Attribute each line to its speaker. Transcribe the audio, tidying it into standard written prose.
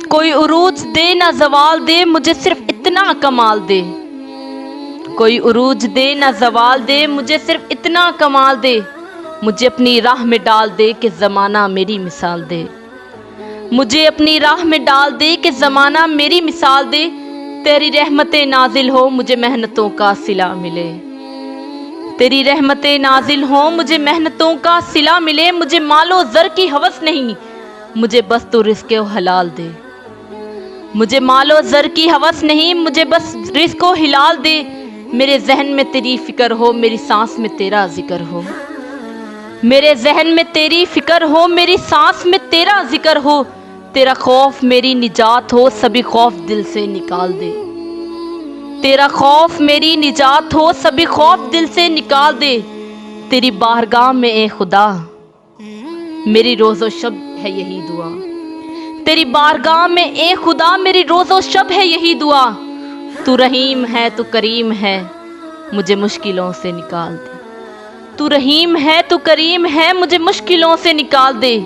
Speaker 1: کوئی عروج دے نہ زوال دے، مجھے صرف اتنا کمال دے۔ کوئی عروج دے نہ زوال دے، مجھے صرف اتنا کمال دے۔ مجھے اپنی راہ میں ڈال دے کہ زمانہ میری مثال دے۔ مجھے اپنی راہ میں ڈال دے کہ زمانہ میری مثال دے۔ تیری رحمتیں نازل ہو، مجھے محنتوں کا صلہ ملے۔ تیری رحمتیں نازل ہوں، مجھے محنتوں کا صلہ ملے۔ مجھے مال و زر کی ہوس نہیں، مجھے بس تو رزق و حلال دے۔ مجھے مال و زر کی ہوس نہیں، مجھے بس رزق و حلال دے۔ میرے ذہن میں تیری فکر ہو، میری سانس میں تیرا ذکر ہو۔ میرے ذہن میں تیری فکر ہو، میری سانس میں تیرا ذکر ہو۔ تیرا خوف میری نجات ہو، سبھی خوف دل سے نکال دے۔ تیرا خوف میری نجات ہو، سبھی خوف دل سے نکال دے۔ تیری بارگاہ میں اے خدا میری روز و شب ہے یہی دعا۔ تیری بارگاہ میں اے خدا میری روز و شب ہے یہی دعا۔ تو رحیم ہے، تو کریم ہے، مجھے مشکلوں سے نکال دے۔ تو رحیم ہے، تو کریم ہے، مجھے مشکلوں سے نکال دے۔